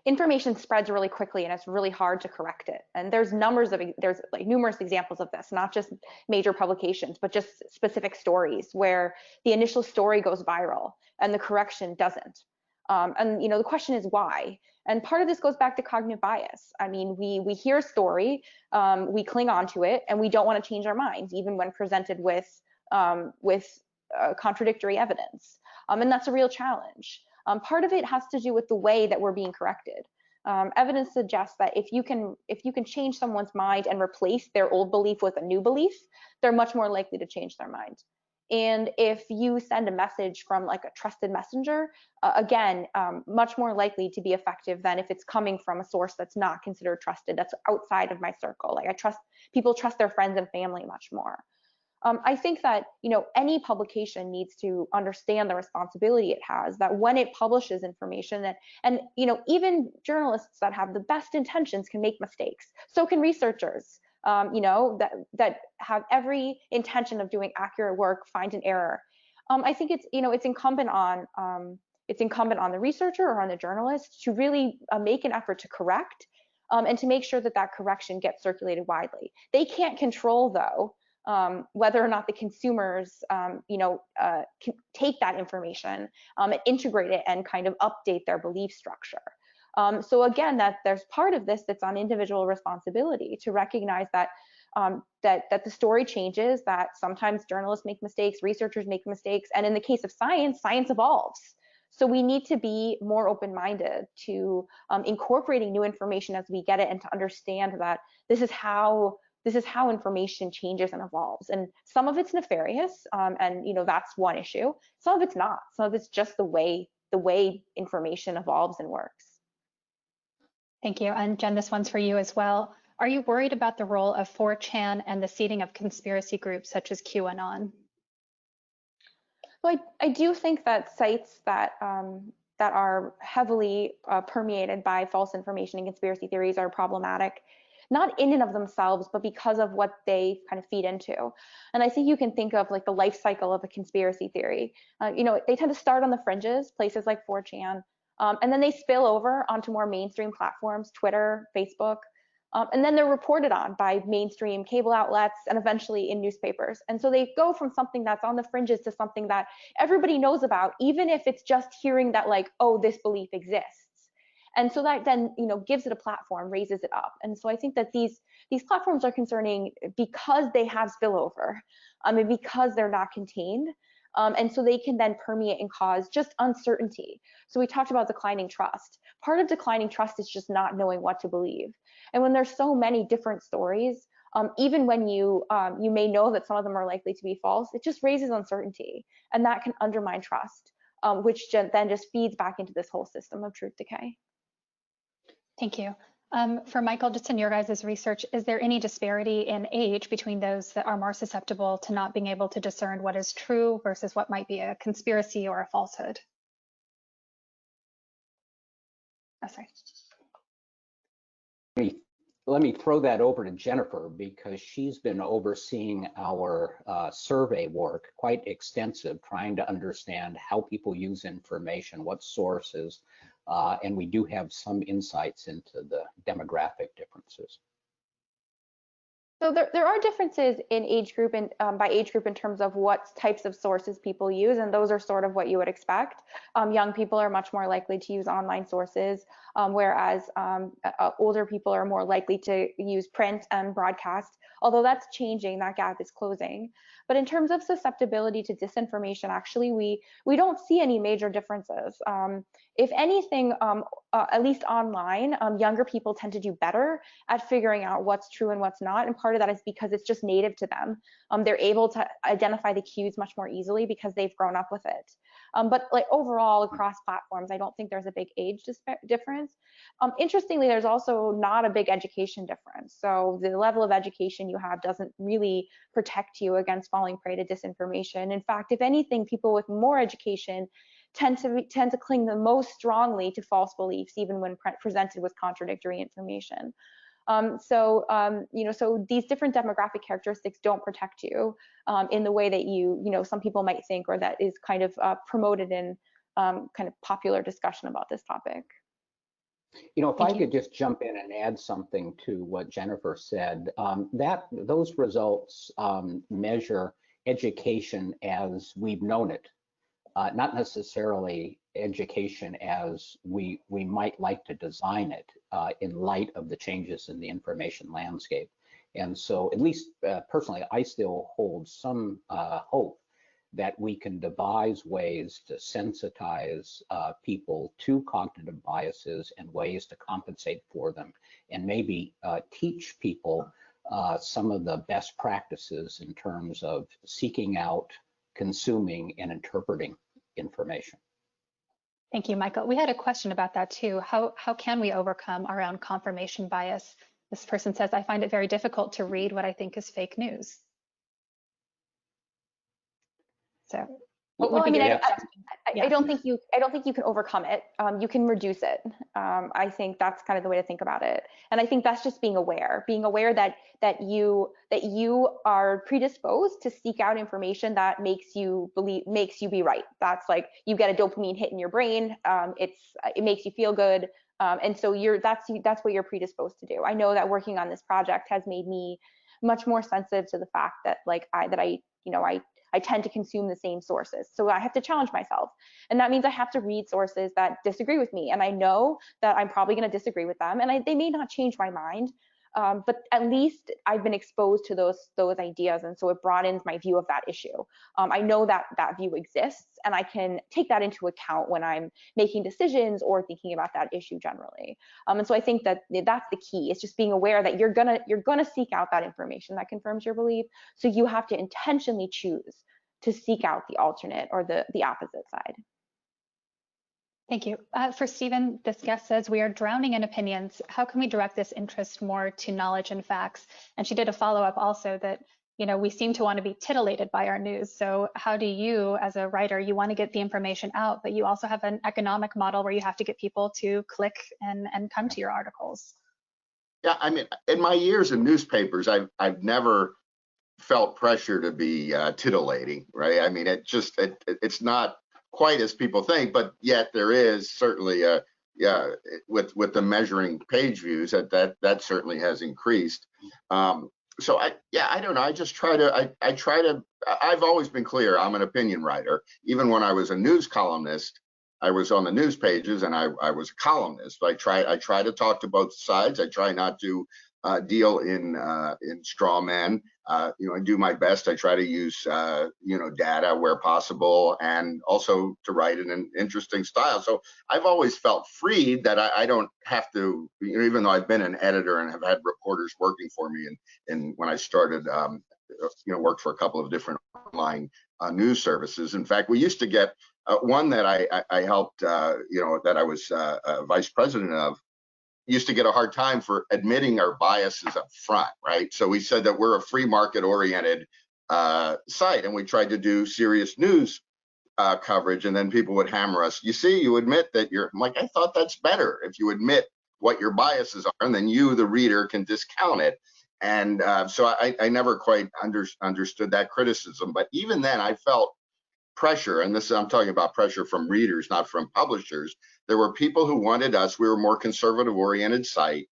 information spreads really quickly and it's really hard to correct it. And there's like numerous examples of this, not just major publications, but just specific stories where the initial story goes viral and the correction doesn't. And you know, the question is why? And part of this goes back to cognitive bias. I mean, we hear a story, we cling on to it, and we don't want to change our minds, even when presented with contradictory evidence. And that's a real challenge. Part of it has to do with the way that we're being corrected. Evidence suggests that if you can change someone's mind and replace their old belief with a new belief, they're much more likely to change their mind. And if you send a message from like a trusted messenger, again, much more likely to be effective than if it's coming from a source that's not considered trusted, that's outside of my circle. Like people trust their friends and family much more. I think that, you know, any publication needs to understand the responsibility it has, that when it publishes information and you know, even journalists that have the best intentions can make mistakes. So can researchers, you know, that have every intention of doing accurate work find an error. I think it's, you know, it's incumbent on the researcher or on the journalist to really make an effort to correct and to make sure that that correction gets circulated widely. They can't control, though, whether or not the consumers, you know, can take that information and integrate it and kind of update their belief structure. So again, that there's part of this that's on individual responsibility to recognize that that the story changes, that sometimes journalists make mistakes, researchers make mistakes, and in the case of science, science evolves. So we need to be more open-minded to incorporating new information as we get it, and to understand that this is how information changes and evolves. And some of it's nefarious, and you know, that's one issue. Some of it's not. Some of it's just the way information evolves and works. Thank you. And Jen, this one's for you as well. Are you worried about the role of 4chan and the seeding of conspiracy groups such as QAnon? So I do think that sites that that are heavily permeated by false information and conspiracy theories are problematic, not in and of themselves, but because of what they kind of feed into. And I think you can think of like the life cycle of a conspiracy theory. You know, they tend to start on the fringes, places like 4chan, and then they spill over onto more mainstream platforms, Twitter, Facebook, and then they're reported on by mainstream cable outlets and eventually in newspapers. And so they go from something that's on the fringes to something that everybody knows about, even if it's just hearing that like, oh, this belief exists. And so that then, you know, gives it a platform, raises it up. And so I think that these platforms are concerning because they have spillover, and because they're not contained. And so they can then permeate and cause just uncertainty. So we talked about declining trust. Part of declining trust is just not knowing what to believe. And when there's so many different stories, even when you may know that some of them are likely to be false, it just raises uncertainty, and that can undermine trust, which then just feeds back into this whole system of truth decay. Thank you. For Michael, just in your guys' research, is there any disparity in age between those that are more susceptible to not being able to discern what is true versus what might be a conspiracy or a falsehood? Oh, sorry. Let me throw that over to Jennifer, because she's been overseeing our survey work, quite extensive, trying to understand how people use information, what sources, and we do have some insights into the demographic differences. So there are differences in age group and by age group in terms of what types of sources people use, and those are sort of what you would expect. Young people are much more likely to use online sources, whereas older people are more likely to use print and broadcast. Although that's changing, that gap is closing. But in terms of susceptibility to disinformation, actually, we don't see any major differences. If anything, at least online, younger people tend to do better at figuring out what's true and what's not. And part of that is because it's just native to them. They're able to identify the cues much more easily because they've grown up with it. But like overall across platforms, I don't think there's a big age difference. Interestingly, there's also not a big education difference. So the level of education you have doesn't really protect you against falling prey to disinformation. In fact, if anything, people with more education tend to cling the most strongly to false beliefs, even when presented with contradictory information. You know, so these different demographic characteristics don't protect you in the way that you know, some people might think, or that is kind of promoted in kind of popular discussion about this topic. You know, if I could just jump in and add something to what Jennifer said, those results measure education as we've known it, not necessarily education as we might like to design it in light of the changes in the information landscape. And so, at least personally, I still hold some hope that we can devise ways to sensitize people to cognitive biases and ways to compensate for them, and maybe teach people some of the best practices in terms of seeking out, consuming, and interpreting information. Thank you, Michael. We had a question about that too. How can we overcome our own confirmation bias? This person says, I find it very difficult to read what I think is fake news. So well, I mean, I don't think you can overcome it. You can reduce it. I think that's kind of the way to think about it. And I think that's just being aware that you are predisposed to seek out information that makes you be right. That's like you get a dopamine hit in your brain. It makes you feel good. And so that's what you're predisposed to do. I know that working on this project has made me much more sensitive to the fact that I tend to consume the same sources. So I have to challenge myself. And that means I have to read sources that disagree with me. And I know that I'm probably going to disagree with them. And they may not change my mind, but at least I've been exposed to those ideas. And so it broadens my view of that issue. I know that view exists, and I can take that into account when I'm making decisions or thinking about that issue generally. And so I think that that's the key. It's just being aware that you're gonna seek out that information that confirms your belief. So you have to intentionally choose to seek out the alternate or the opposite side. Thank you. For Stephen, this guest says, we are drowning in opinions. How can we direct this interest more to knowledge and facts? And she did a follow-up also that, you know, we seem to want to be titillated by our news. So how do you, as a writer, you want to get the information out, but you also have an economic model where you have to get people to click and come to your articles? Yeah, I mean, in my years in newspapers, I've never felt pressure to be titillating, right? I mean, it's not quite as people think, but yet there is certainly yeah, with the measuring page views that certainly has increased. So I don't know. I just try to I've always been clear. I'm an opinion writer. Even when I was a news columnist, I was on the news pages and I was a columnist. I try to talk to both sides. I try not to deal in straw men. You know, I do my best. I try to use you know, data where possible, and also to write in an interesting style. So I've always felt freed that I don't have to, you know, even though I've been an editor and have had reporters working for me, and when I started, you know, worked for a couple of different online news services. In fact, we used to get one that I helped, you know, that I was vice president of, used to get a hard time for admitting our biases up front, right? So we said that we're a free market oriented site, and we tried to do serious news coverage, and then people would hammer us. You see, you admit that you're, I'm like, I thought that's better. If you admit what your biases are, and then you, the reader, can discount it. And so I never quite understood that criticism. But even then, I felt pressure, and this, I'm talking about pressure from readers, not from publishers. There were people who wanted us, we were a more conservative oriented site,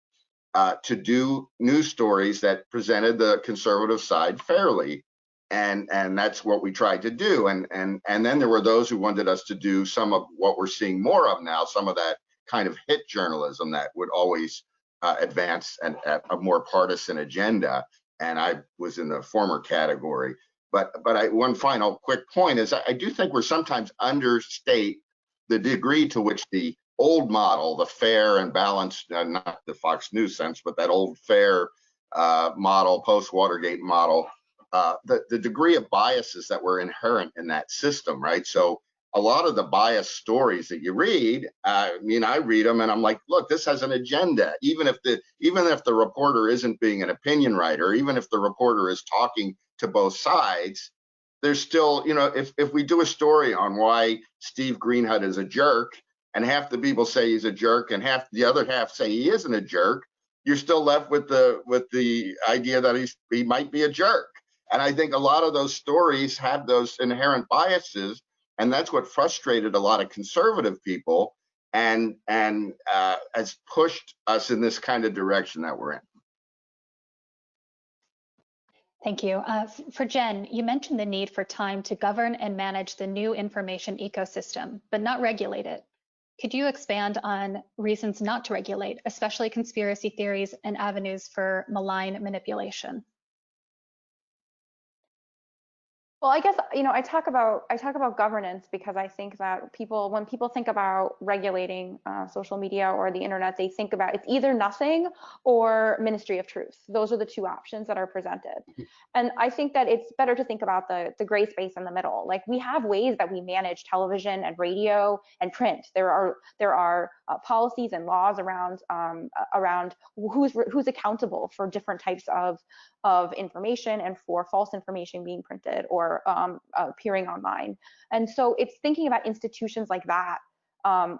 to do news stories that presented the conservative side fairly. And that's what we tried to do. And then there were those who wanted us to do some of what we're seeing more of now, some of that kind of hit journalism that would always advance a more partisan agenda. And I was in the former category. But one final quick point is I do think we're sometimes understate the degree to which the old model, the fair and balanced, not the Fox News sense, but that old fair model, post-Watergate model, the degree of biases that were inherent in that system, right? So a lot of the biased stories that you read, I mean, I read them and I'm like, look, this has an agenda. Even if the reporter isn't being an opinion writer, even if the reporter is talking to both sides, there's still, you know, if we do a story on why Steve Greenhut is a jerk, and half the people say he's a jerk and half the other half say he isn't a jerk, you're still left with the idea that he might be a jerk. And I think a lot of those stories have those inherent biases, and that's what frustrated a lot of conservative people and has pushed us in this kind of direction that we're in. Thank you. For Jen, you mentioned the need for time to govern and manage the new information ecosystem, but not regulate it. Could you expand on reasons not to regulate, especially conspiracy theories and avenues for malign manipulation? Well, I guess, you know, I talk about governance because I think that when people think about regulating social media or the internet, they think about it's either nothing or Ministry of Truth. Those are the two options that are presented. And I think that it's better to think about the gray space in the middle. Like, we have ways that we manage television and radio and print. There are policies and laws around who's accountable for different types of information and for false information being printed or appearing online. And so it's thinking about institutions like that,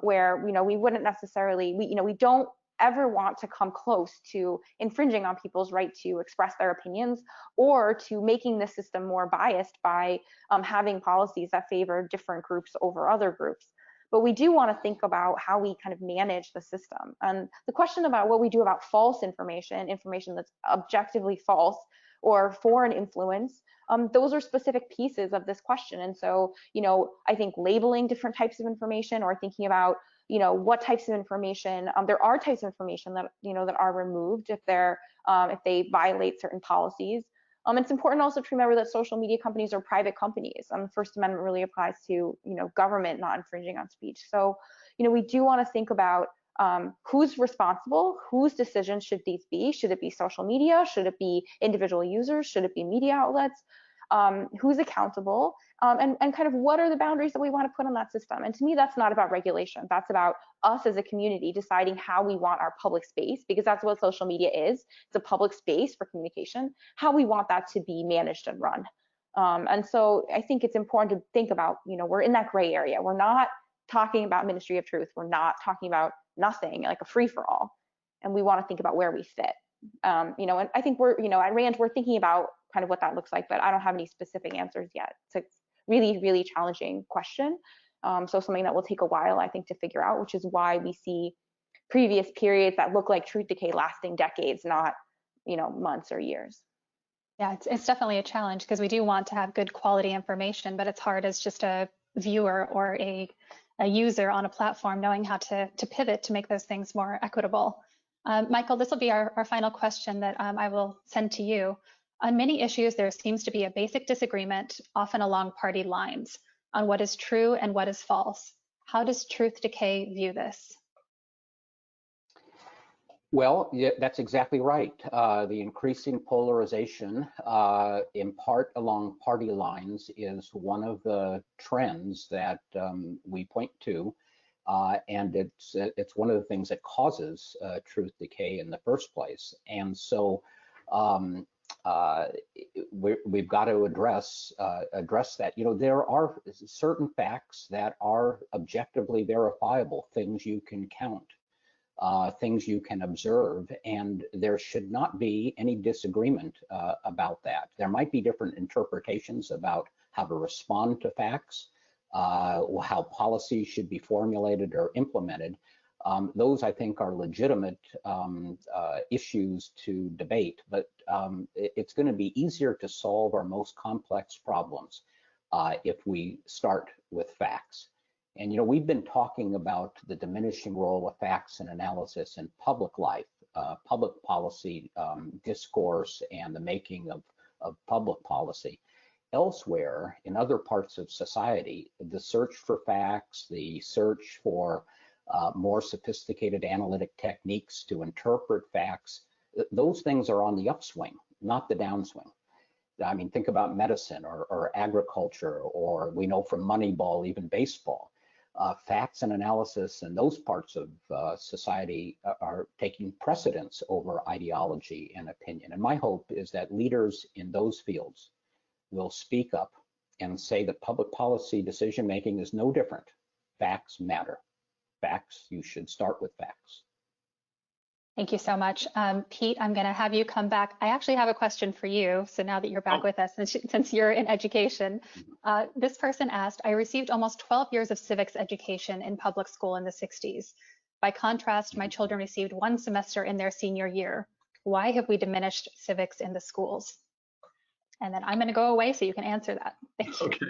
where, you know, we wouldn't necessarily, we don't ever want to come close to infringing on people's right to express their opinions or to making the system more biased by having policies that favor different groups over other groups. But we do want to think about how we kind of manage the system. And the question about what we do about false information that's objectively false or foreign influence, those are specific pieces of this question. And so, you know, I think labeling different types of information or thinking about, you know, what types of information, there are types of information that, you know, that are removed if they violate certain policies. It's important also to remember that social media companies are private companies. The First Amendment really applies to, you know, government not infringing on speech. So, you know, we do want to think about who's responsible, whose decisions should these be? Should it be social media? Should it be individual users? Should it be media outlets? who's accountable, and kind of what are the boundaries that we want to put on that system. And to me, that's not about regulation. That's about us as a community deciding how we want our public space, because that's what social media is. It's a public space for communication, how we want that to be managed and run. And so I think it's important to think about, we're in that gray area. We're not talking about Ministry of Truth. We're not talking about nothing, like a free-for-all. And we want to think about where we fit. And I think we're, at RAND, we're thinking about kind of what that looks like, but I don't have any specific answers yet. It's a really, really challenging question. So something that will take a while, I think, to figure out, which is why we see previous periods that look like Truth Decay lasting decades, not, months or years. Yeah, it's definitely a challenge because we do want to have good quality information, but it's hard as just a viewer or a user on a platform knowing how to pivot to make those things more equitable. Michael, this will be our final question that I will send to you. On many issues, there seems to be a basic disagreement, often along party lines, on what is true and what is false. How does Truth Decay view this? Well, yeah, that's exactly right. The increasing polarization, in part along party lines, is one of the trends that we point to, and it's one of the things that causes truth decay in the first place. And so we've got to address that. There are certain facts that are objectively verifiable, things you can count. Things you can observe, and there should not be any disagreement about that. There might be different interpretations about how to respond to facts, how policies should be formulated or implemented. Those, I think, are legitimate issues to debate, but it's going to be easier to solve our most complex problems if we start with facts. And we've been talking about the diminishing role of facts and analysis in public life, public policy discourse, and the making of public policy. Elsewhere, in other parts of society, the search for facts, the search for more sophisticated analytic techniques to interpret facts, those things are on the upswing, not the downswing. I mean, think about medicine or agriculture, or we know from Moneyball, even baseball. Facts and analysis and those parts of society are taking precedence over ideology and opinion. And my hope is that leaders in those fields will speak up and say that public policy decision making is no different. Facts matter. Facts, you should start with facts. Thank you so much. Pete, I'm going to have you come back. I actually have a question for you. So now that you're back with us, since you're in education, this person asked, I received almost 12 years of civics education in public school in the 60s. By contrast, my children received 1 semester in their senior year. Why have we diminished civics in the schools? And then I'm going to go away so you can answer that. Thank you. Okay.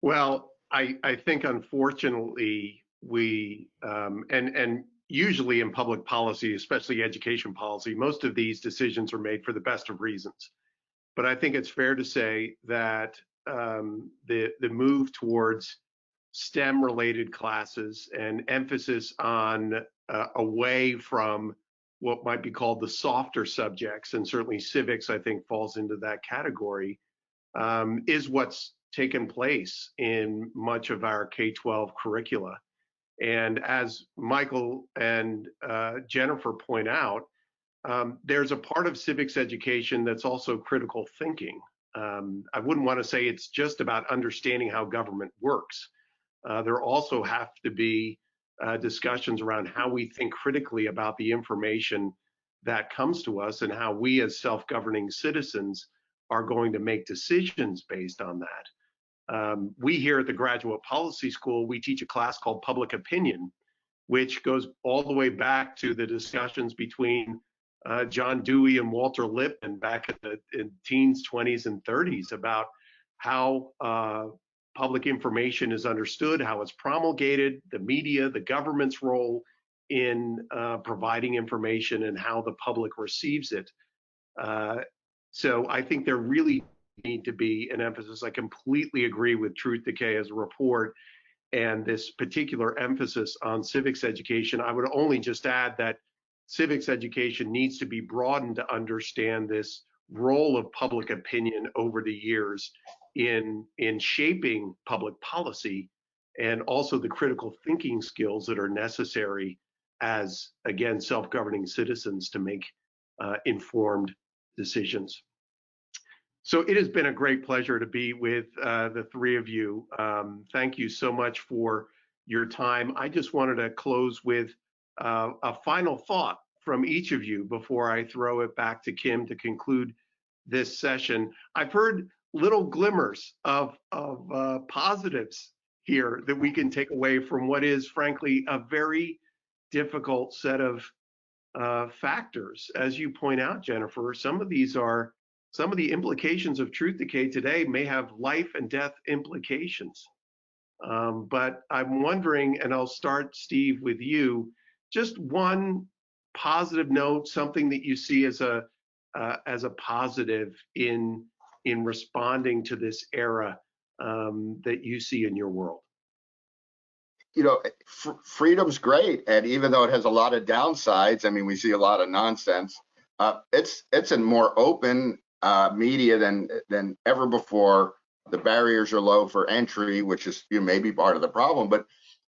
Well, I think unfortunately we, and usually in public policy, especially education policy, most of these decisions are made for the best of reasons. But I think it's fair to say that the move towards STEM-related classes and emphasis on away from what might be called the softer subjects, and certainly civics, I think, falls into that category, is what's taken place in much of our K-12 curricula. And as Michael and Jennifer point out, there's a part of civics education that's also critical thinking. I wouldn't want to say it's just about understanding how government works. There also have to be discussions around how we think critically about the information that comes to us and how we as self-governing citizens are going to make decisions based on that. We here at the Graduate Policy School, we teach a class called Public Opinion, which goes all the way back to the discussions between John Dewey and Walter Lippmann back in teens, 20s, and 30s about how public information is understood, how it's promulgated, the media, the government's role in providing information, and how the public receives it. So I think there really need to be an emphasis. I completely agree with Truth Decay as a report and this particular emphasis on civics education. I would only just add that civics education needs to be broadened to understand this role of public opinion over the years in shaping public policy, and also the critical thinking skills that are necessary as, again, self-governing citizens to make informed decisions. So it has been a great pleasure to be with the three of you. Thank you so much for your time. I just wanted to close with a final thought from each of you before I throw it back to Kim to conclude this session. I've heard little glimmers of positives here that we can take away from what is, frankly, a very difficult set of factors. As you point out, Jennifer, some of the implications of truth decay today may have life and death implications. But I'm wondering, and I'll start, Steve, with you, just one positive note, something that you see as a positive in responding to this era that you see in your world. You know, freedom's great, and even though it has a lot of downsides, I mean, we see a lot of nonsense. It's a more open media than ever before. The barriers are low for entry, which is maybe part of the problem, but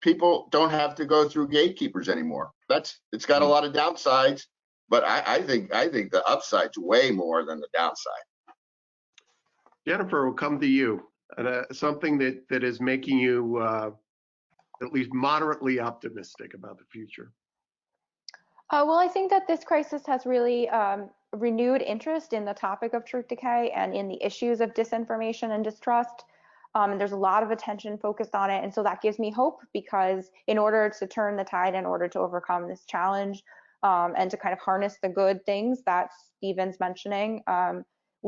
people don't have to go through gatekeepers anymore. It's got a lot of downsides, but I think the upside's way more than the downside. Jennifer, we'll come to you. Something that is making you at least moderately optimistic about the future. Well, I think that this crisis has really renewed interest in the topic of truth decay and in the issues of disinformation and distrust. And there's a lot of attention focused on it. And so that gives me hope, because in order to turn the tide, in order to overcome this challenge and to kind of harness the good things that Stephen's mentioning,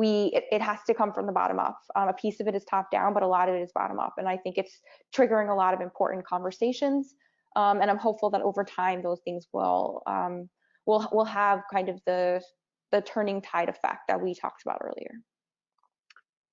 it has to come from the bottom up. A piece of it is top down, but a lot of it is bottom up. And I think it's triggering a lot of important conversations. And I'm hopeful that over time, those things will have kind of the turning tide effect that we talked about earlier.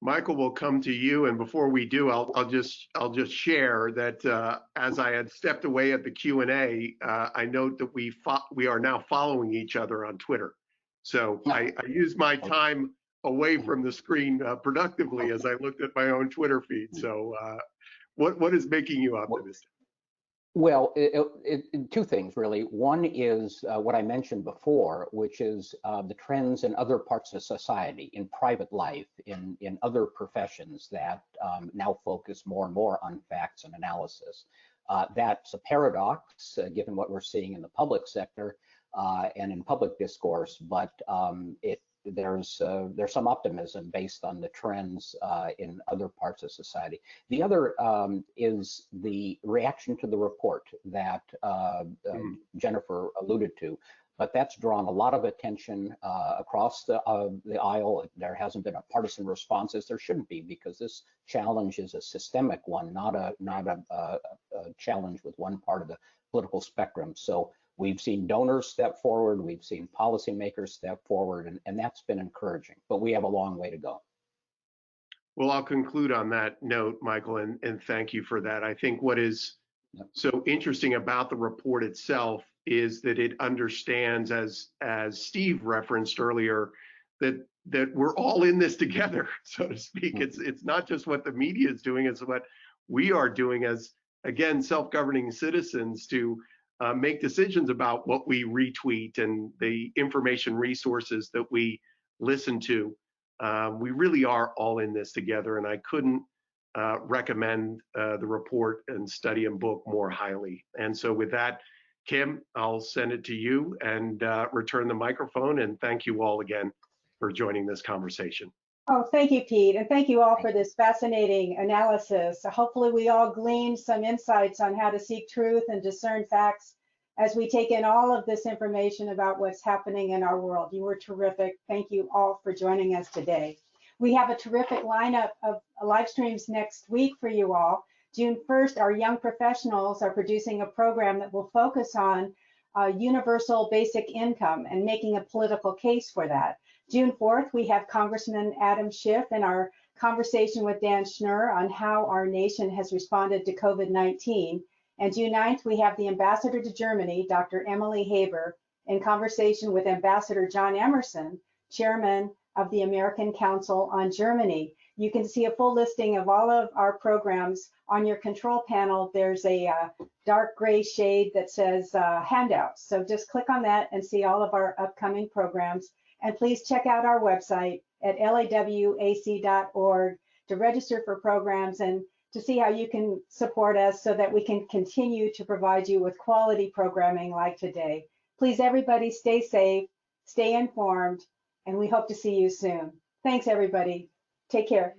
Michael, we'll come to you, and before we do, I'll just share that as I had stepped away at the Q&A, I note that we are now following each other on Twitter. So I used my time away from the screen productively as I looked at my own Twitter feed. So what is making you optimistic? Well, two things really. One is what I mentioned before, which is the trends in other parts of society, in private life, in other professions that now focus more and more on facts and analysis. That's a paradox, given what we're seeing in the public sector and in public discourse, but there's some optimism based on the trends in other parts of society. The other is the reaction to the report that Jennifer alluded to, but that's drawn a lot of attention across the aisle. There hasn't been a partisan response, as there shouldn't be, because this challenge is a systemic one, not a challenge with one part of the political spectrum. So we've seen donors step forward, we've seen policymakers step forward, and that's been encouraging, but we have a long way to go. Well, I'll conclude on that note, Michael, and thank you for that. I think what is so interesting about the report itself is that it understands, as Steve referenced earlier, that we're all in this together, so to speak. It's not just what the media is doing, it's what we are doing as, again, self-governing citizens to make decisions about what we retweet and the information resources that we listen to. We really are all in this together, and I couldn't recommend the report and study and book more highly. And so with that, Kim, I'll send it to you and return the microphone, and thank you all again for joining this conversation. Oh, thank you, Pete, and thank you all for this fascinating analysis. Hopefully we all gleaned some insights on how to seek truth and discern facts as we take in all of this information about what's happening in our world. You were terrific. Thank you all for joining us today. We have a terrific lineup of live streams next week for you all. June 1st, our young professionals are producing a program that will focus on universal basic income and making a political case for that. June 4th, we have Congressman Adam Schiff in our conversation with Dan Schnur on how our nation has responded to COVID-19. And June 9th, we have the Ambassador to Germany, Dr. Emily Haber, in conversation with Ambassador John Emerson, Chairman of the American Council on Germany. You can see a full listing of all of our programs on your control panel. There's a dark gray shade that says handouts. So just click on that and see all of our upcoming programs. And please check out our website at lawac.org to register for programs and to see how you can support us so that we can continue to provide you with quality programming like today. Please, everybody, stay safe, stay informed, and we hope to see you soon. Thanks, everybody. Take care.